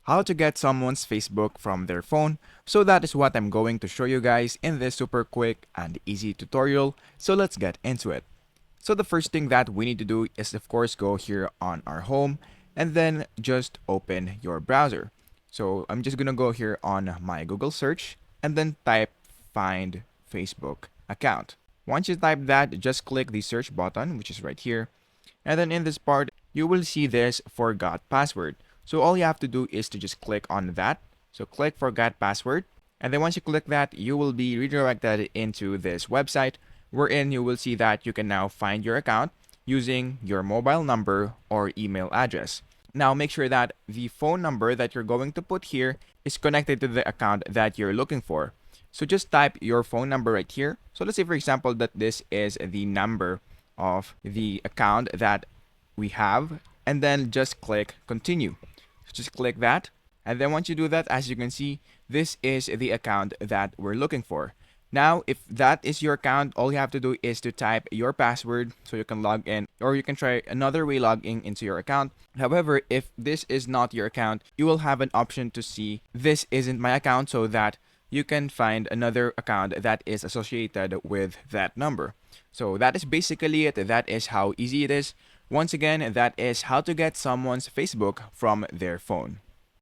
how to get someone's Facebook from their phone. So that is what I'm going to show you guys in this super quick and easy tutorial. So let's get into it. So the first thing that we need to do is of course go here on our home and then just open your browser. So I'm just gonna go here on my Google search and then type find Facebook account. Once you type that, just click the search button, which is right here. And then in this part, you will see this forgot password. So all you have to do is to just click on that. So click forgot password. And then once you click that, you will be redirected into this website wherein you will see that you can now find your account using your mobile number or email address. Now make sure that the phone number that you're going to put here is connected to the account that you're looking for. So just type your phone number right here. So let's say for example that this is the number of the account that we have, and then just click continue. So just click that, and then once you do that, as you can see, this is the account that we're looking for. Now, if that is your account, all you have to do is to type your password so you can log in, or you can try another way logging into your account. However, if this is not your account, you will have an option to see this isn't my account so that you can find another account that is associated with that number. So that is basically it. That is how easy it is. Once again, that is how to get someone's Facebook from their phone.